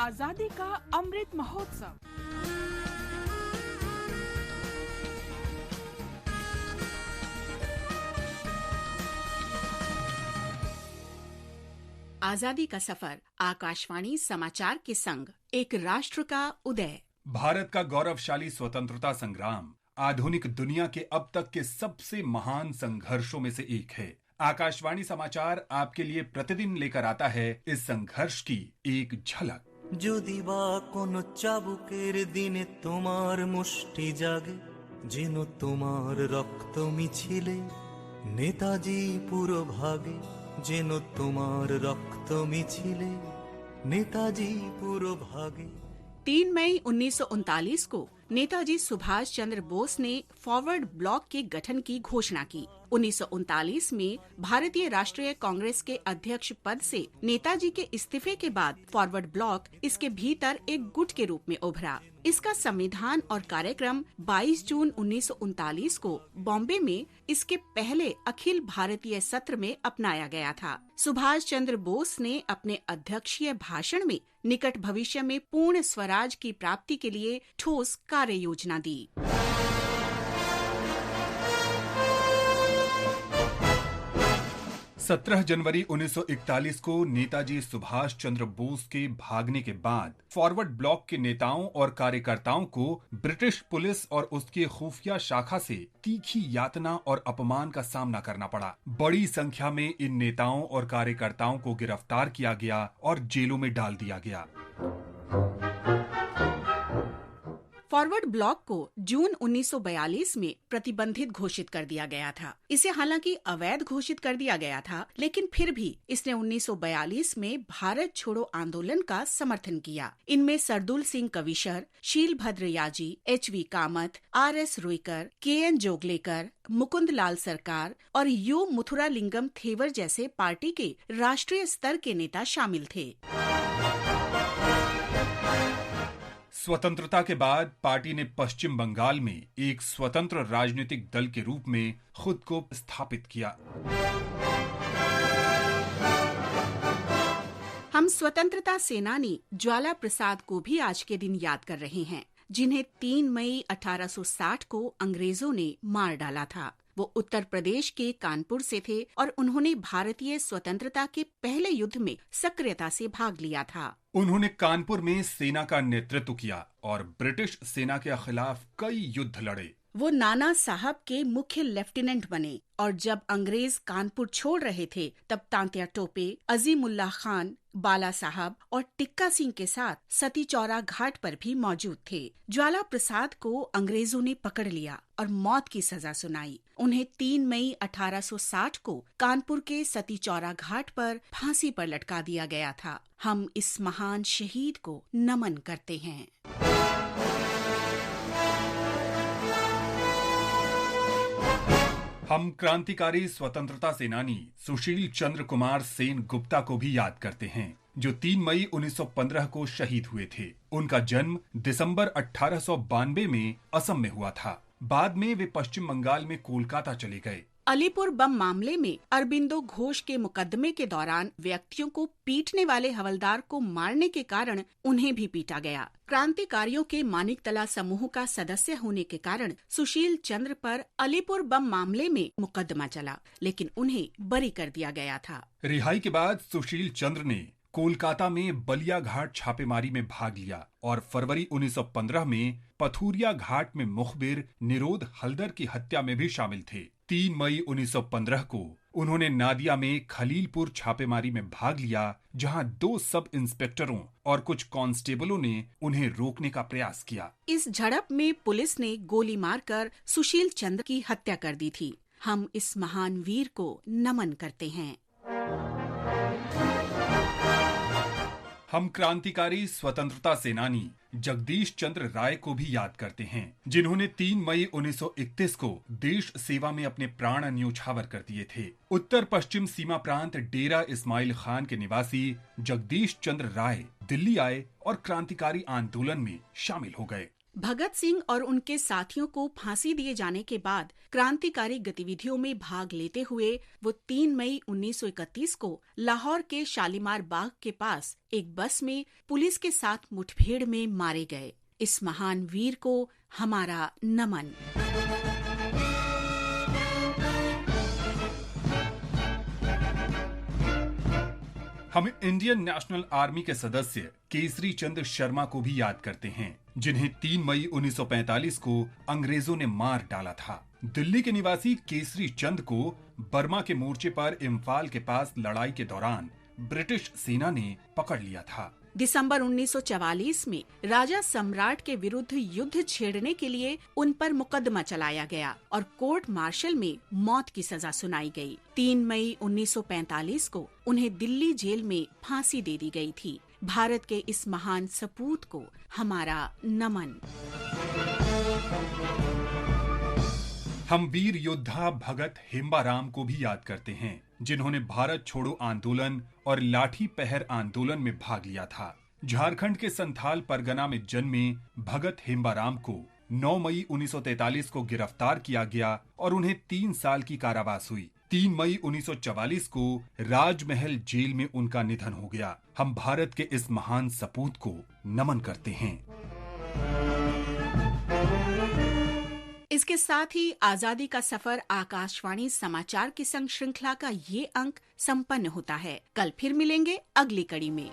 आजादी का अमृत महोत्सव। आजादी का सफर, आकाशवाणी समाचार के संग एक राष्ट्र का उदय। भारत का गौरवशाली स्वतंत्रता संग्राम आधुनिक दुनिया के अब तक के सबसे महान संघर्षों में से एक है। आकाशवाणी समाचार आपके लिए प्रतिदिन लेकर आता है इस संघर्ष की एक झलक। যদি বা কোনো চাবুকের দিনে তোমার মুষ্টি জাগে, যেন তোমার রক্ত মিছিলে নেতাজি পুরো ভাগে, যেন তোমার রক্ত মিছিলে নেতাজি পুরো ভাগে। 3 मई 1939 को नेताजी सुभाष चंद्र बोस ने फॉरवर्ड ब्लॉक के गठन की घोषणा की। 1939 में भारतीय राष्ट्रीय कांग्रेस के अध्यक्ष पद से नेताजी के इस्तीफे के बाद फॉरवर्ड ब्लॉक इसके भीतर एक गुट के रूप में उभरा। इसका संविधान और कार्यक्रम 22 जून 1939 को बॉम्बे में इसके पहले अखिल भारतीय सत्र में अपनाया गया था। सुभाष चंद्र बोस ने अपने अध्यक्षीय भाषण में निकट भविष्य में पूर्ण स्वराज की प्राप्ति के लिए ठोस कार्य योजना दी। 17 जनवरी 1941 को नेताजी सुभाष चंद्र बोस के भागने के बाद फॉरवर्ड ब्लॉक के नेताओं और कार्यकर्ताओं को ब्रिटिश पुलिस और उसकी खुफिया शाखा से तीखी यातना और अपमान का सामना करना पड़ा। बड़ी संख्या में इन नेताओं और कार्यकर्ताओं को गिरफ्तार किया गया और जेलों में डाल दिया गया। फॉरवर्ड ब्लॉक को जून 1942 में प्रतिबंधित घोषित कर दिया गया था। इसे हालांकि अवैध घोषित कर दिया गया था, लेकिन फिर भी इसने 1942 में भारत छोड़ो आंदोलन का समर्थन किया। इनमें सरदुल सिंह कविशर, शीलभद्र याजी, HV Kamat, RS रुइकर, KN Joglekar, Mukund लाल सरकार और U मुथुरालिंगम थेवर जैसे पार्टी के राष्ट्रीय स्तर के नेता शामिल थे। स्वतंत्रता के बाद पार्टी ने पश्चिम बंगाल में एक स्वतंत्र राजनीतिक दल के रूप में खुद को स्थापित किया। हम स्वतंत्रता सेनानी ज्वाला प्रसाद को भी आज के दिन याद कर रहे हैं, जिन्हें 3 मई 1860 को अंग्रेजों ने मार डाला था। वो उत्तर प्रदेश के कानपुर से थे और उन्होंने भारतीय स्वतंत्रता के पहले युद्ध में सक्रियता से भाग लिया था। उन्होंने कानपुर में सेना का नेतृत्व किया और ब्रिटिश सेना के खिलाफ कई युद्ध लड़े। वो नाना साहब के मुख्य लेफ्टिनेंट बने और जब अंग्रेज कानपुर छोड़ रहे थे तब तांत्या टोपे, अजीमुल्लाह खान, बाला साहब और टिक्का सिंह के साथ सती चौरा घाट पर भी मौजूद थे। ज्वाला प्रसाद को अंग्रेजों ने पकड़ लिया और मौत की सजा सुनाई। उन्हें 3 मई 1860 को कानपुर के सती चौरा घाट पर फांसी पर लटका दिया गया था। हम इस महान शहीद को नमन करते हैं। हम क्रांतिकारी स्वतंत्रता सेनानी सुशील चंद्र कुमार सेन गुप्ता को भी याद करते हैं, जो 3 मई 1915 को शहीद हुए थे। उनका जन्म दिसंबर 1892 में असम में हुआ था। बाद में वे पश्चिम बंगाल में कोलकाता चले गए। अलीपुर बम मामले में अरबिंदो घोष के मुकदमे के दौरान व्यक्तियों को पीटने वाले हवलदार को मारने के कारण उन्हें भी पीटा गया। क्रांतिकारियों के मानिकतला समूह का सदस्य होने के कारण सुशील चंद्र पर अलीपुर बम मामले में मुकदमा चला, लेकिन उन्हें बरी कर दिया गया था। रिहाई के बाद सुशील चंद्र ने कोलकाता में बलिया घाट छापेमारी में भाग लिया और फरवरी 1915 में पथूरिया घाट में मुखबिर निरोध हल्दर की हत्या में भी शामिल थे। 3 मई 1915 को उन्होंने नादिया में खलीलपुर छापेमारी में भाग लिया, जहां 2 सब इंस्पेक्टरों और कुछ कांस्टेबलों ने उन्हें रोकने का प्रयास किया। इस झड़प में पुलिस ने गोली मारकर सुशील चंद्र की हत्या कर दी थी। हम इस महान वीर को नमन करते हैं। हम क्रांतिकारी स्वतंत्रता सेनानी जगदीश चंद्र राय को भी याद करते हैं, जिन्होंने 3 मई 1931 को देश सेवा में अपने प्राण न्योछावर कर दिए थे। उत्तर पश्चिम सीमा प्रांत डेरा इस्माइल खान के निवासी जगदीश चंद्र राय दिल्ली आए और क्रांतिकारी आंदोलन में शामिल हो गए। भगत सिंह और उनके साथियों को फांसी दिए जाने के बाद क्रांतिकारी गतिविधियों में भाग लेते हुए वो 3 मई 1931 को लाहौर के शालीमार बाग के पास एक बस में पुलिस के साथ मुठभेड़ में मारे गए। इस महान वीर को हमारा नमन। हम इंडियन नेशनल आर्मी के सदस्य केसरी चंद शर्मा को भी याद करते हैं, जिन्हें 3 मई 1945 को अंग्रेजों ने मार डाला था। दिल्ली के निवासी केसरी चंद को बर्मा के मोर्चे पर इम्फाल के पास लड़ाई के दौरान ब्रिटिश सेना ने पकड़ लिया था। दिसंबर 1944 में राजा सम्राट के विरुद्ध युद्ध छेड़ने के लिए उन पर मुकदमा चलाया गया और कोर्ट मार्शल में मौत की सजा सुनाई गई। 3 मई 1945 को उन्हें दिल्ली जेल में फांसी दे दी गई थी। भारत के इस महान सपूत को हमारा नमन। हम वीर योद्धा भगत हेम्बाराम को भी याद करते हैं, जिन्होंने भारत छोड़ो आंदोलन और लाठी पहर आंदोलन में भाग लिया था। झारखंड के संथाल परगना में जन्मे भगत हेम्बाराम को 9 मई 1943 को गिरफ्तार किया गया और उन्हें 3 साल की कारावास हुई। 3 मई 1944 को राजमहल जेल में उनका निधन हो गया। हम भारत के इस महान सपूत को नमन करते हैं। इसके साथ ही आजादी का सफर आकाशवाणी समाचार की संग श्रृंखला का ये अंक संपन्न होता है। कल फिर मिलेंगे अगली कड़ी में।